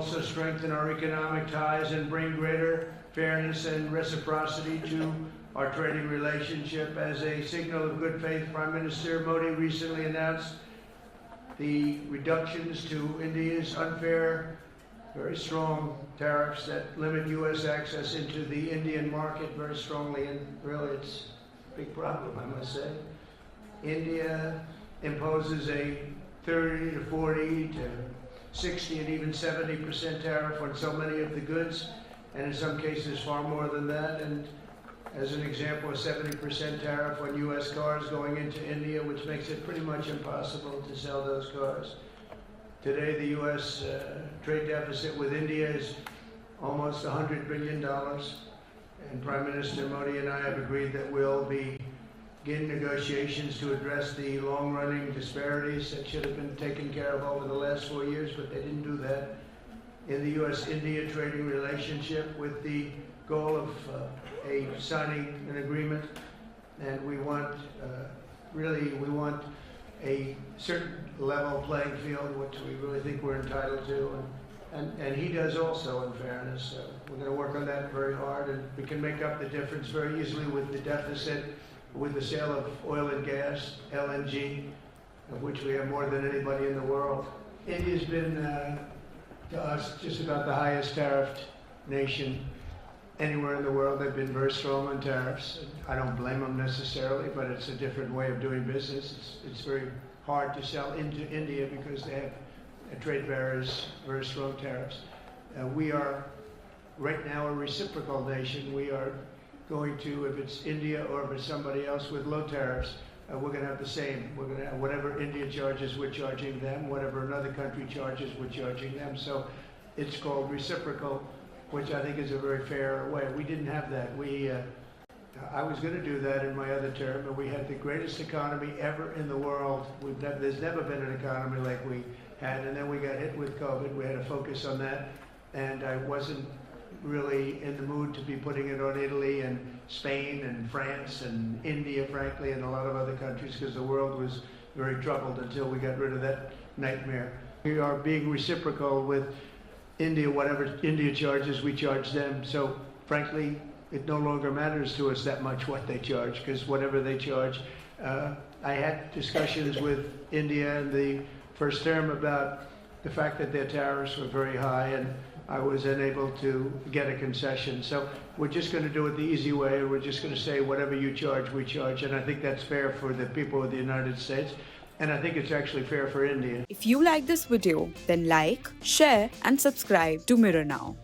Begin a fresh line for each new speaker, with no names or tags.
also strengthen our economic ties and bring greater fairness and reciprocity to our trading relationship. As a signal of good faith, Prime Minister Modi recently announced the reductions to India's unfair, very strong tariffs that limit U.S. access into the Indian market very strongly, and really it's a big problem, I must say. India imposes a 30 to 40 to 60 and even 70% tariff on so many of the goods, and in some cases far more than that. And as an example, a 70% tariff on U.S. cars going into India, which makes it pretty much impossible to sell those cars. Today, the U.S. Trade deficit with India is almost $100 billion, and Prime Minister Modi and I have agreed that we'll begin negotiations to address the long-running disparities that should have been taken care of over the last 4 years, but they didn't do that in the U.S.-India trading relationship, with the goal of signing an agreement. And we want, we want a certain level playing field, which we really think we're entitled to, and he does also, in fairness. We're going to work on that very hard, and we can make up the difference very easily with the deficit, with the sale of oil and gas, LNG, of which we have more than anybody in the world. India's been, to us, just about the highest tariffed nation anywhere in the world. They've been very strong on tariffs. I don't blame them necessarily, but it's a different way of doing business. It's very hard to sell into India because they have trade barriers, very strong tariffs. We are right now a reciprocal nation. We are going to, if it's India or if it's somebody else with low tariffs, we're going to have the same. We're going to have whatever India charges, we're charging them. Whatever another country charges, we're charging them. So it's called reciprocal, which I think is a very fair way. We didn't have that. I was going to do that in my other term, and we had the greatest economy ever in the world. There's never been an economy like we had, and then we got hit with COVID. We had to focus on that, and I wasn't really in the mood to be putting it on Italy and Spain and France and India, frankly, and a lot of other countries, because the world was very troubled until we got rid of that nightmare. We are being reciprocal with India. Whatever India charges, we charge them. So frankly, it no longer matters to us that much what they charge, because whatever they charge, I had discussions with India in the first term about the fact that their tariffs were very high, and I was unable to get a concession. So we're just going to do it the easy way, and we're just going to say whatever you charge, we charge. And I think that's fair for the people of the United States. And I think it's actually fair for India.
If you like this video, then like, share and subscribe to Mirror Now.